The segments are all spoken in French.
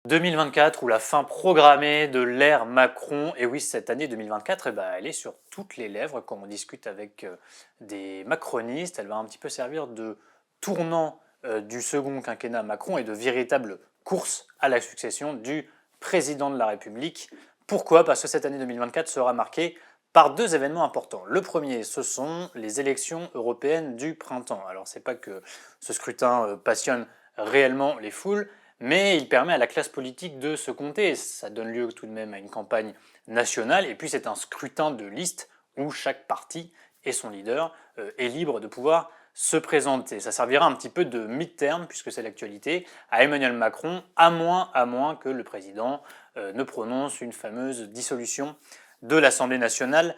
2024 ou la fin programmée de l'ère Macron. Et oui, cette année 2024, elle est sur toutes les lèvres quand on discute avec des macronistes. Elle va un petit peu servir de tournant du second quinquennat Macron et de véritable course à la succession du président de la République. Pourquoi? Parce que cette année 2024 sera marquée par deux événements importants. Le premier, ce sont les élections européennes du printemps. Alors, c'est pas que ce scrutin passionne réellement les foules, mais il permet à la classe politique de se compter. Ça donne lieu tout de même à une campagne nationale, et puis c'est un scrutin de liste où chaque parti et son leader est libre de pouvoir se présenter. Ça servira un petit peu de mid-term, puisque c'est l'actualité, à Emmanuel Macron, à moins que le président ne prononce une fameuse dissolution de l'Assemblée nationale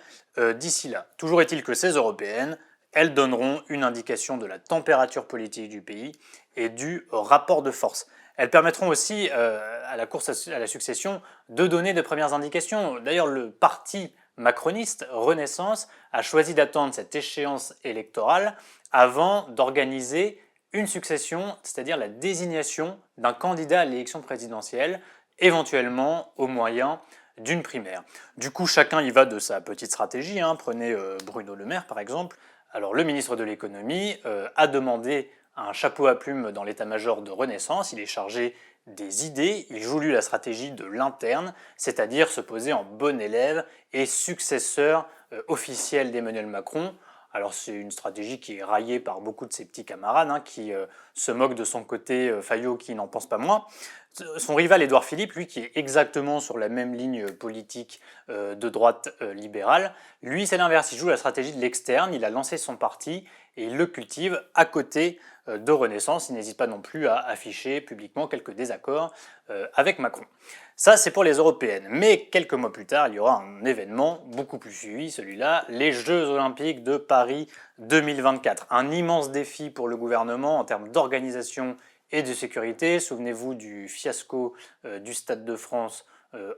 d'ici là. Toujours est-il que ces européennes, elles donneront une indication de la température politique du pays et du rapport de force. Elles permettront aussi à la course à la succession de donner de premières indications. D'ailleurs, le parti macroniste, Renaissance, a choisi d'attendre cette échéance électorale avant d'organiser une succession, c'est-à-dire la désignation d'un candidat à l'élection présidentielle, éventuellement au moyen d'une primaire. Du coup, chacun y va de sa petite stratégie. Prenez Bruno Le Maire par exemple. Alors, le ministre de l'économie a demandé un chapeau à plumes dans l'état-major de Renaissance. Il est chargé des idées, il joue lui la stratégie de l'interne, c'est-à-dire se poser en bon élève et successeur officiel d'Emmanuel Macron. Alors c'est une stratégie qui est raillée par beaucoup de ses petits camarades qui se moquent de son côté Fayot qui n'en pense pas moins. Son rival Édouard Philippe, lui qui est exactement sur la même ligne politique de droite libérale, lui c'est l'inverse, il joue la stratégie de l'externe, il a lancé son parti et il le cultive à côté de Renaissance. Il n'hésite pas non plus à afficher publiquement quelques désaccords avec Macron. Ça, c'est pour les européennes. Mais quelques mois plus tard, il y aura un événement beaucoup plus suivi, celui-là, les Jeux Olympiques de Paris 2024. Un immense défi pour le gouvernement en termes d'organisation et de sécurité. Souvenez-vous du fiasco du Stade de France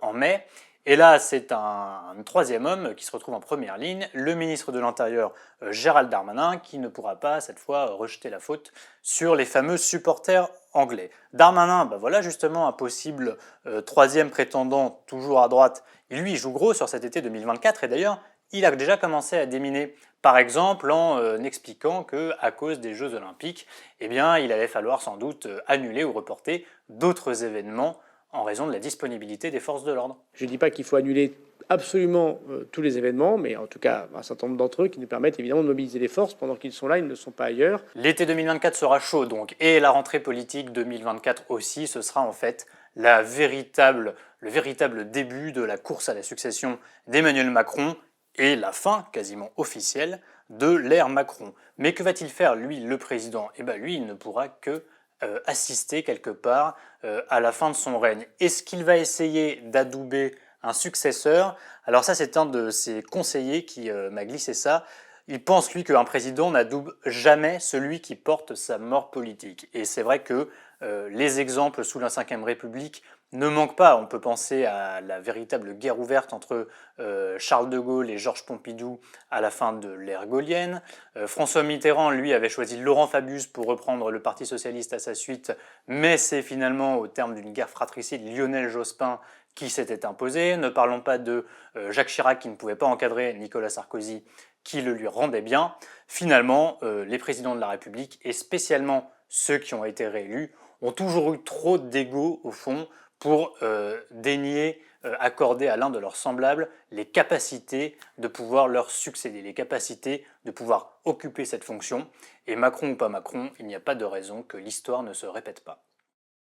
en mai. Et là, c'est un troisième homme qui se retrouve en première ligne, le ministre de l'Intérieur Gérald Darmanin, qui ne pourra pas cette fois rejeter la faute sur les fameux supporters anglais. Darmanin, voilà justement un possible troisième prétendant toujours à droite. Il lui joue gros sur cet été 2024 et d'ailleurs, il a déjà commencé à déminer. Par exemple, en expliquant qu'à cause des Jeux Olympiques, il allait falloir sans doute annuler ou reporter d'autres événements en raison de la disponibilité des forces de l'ordre. Je ne dis pas qu'il faut annuler absolument tous les événements, mais en tout cas un certain nombre d'entre eux qui nous permettent évidemment de mobiliser les forces pendant qu'ils sont là, ils ne sont pas ailleurs. L'été 2024 sera chaud donc, et la rentrée politique 2024 aussi, ce sera en fait le véritable début de la course à la succession d'Emmanuel Macron et la fin quasiment officielle de l'ère Macron. Mais que va-t-il faire lui, le président? Lui, il ne pourra que assister quelque part à la fin de son règne. Est-ce qu'il va essayer d'adouber un successeur? Alors ça, c'est un de ses conseillers qui m'a glissé ça. Il pense, lui, qu'un président n'adoube jamais celui qui porte sa mort politique. Et c'est vrai que les exemples sous la Ve République ne manquent pas. On peut penser à la véritable guerre ouverte entre Charles de Gaulle et Georges Pompidou à la fin de l'ère gaulienne. François Mitterrand, lui, avait choisi Laurent Fabius pour reprendre le Parti socialiste à sa suite, mais c'est finalement au terme d'une guerre fratricide Lionel Jospin qui s'était imposé. Ne parlons pas de Jacques Chirac qui ne pouvait pas encadrer Nicolas Sarkozy qui le lui rendait bien. Finalement, les présidents de la République, et spécialement ceux qui ont été réélus, ont toujours eu trop d'ego au fond pour daigner accorder à l'un de leurs semblables les capacités de pouvoir leur succéder, les capacités de pouvoir occuper cette fonction. Et Macron ou pas Macron, il n'y a pas de raison que l'histoire ne se répète pas.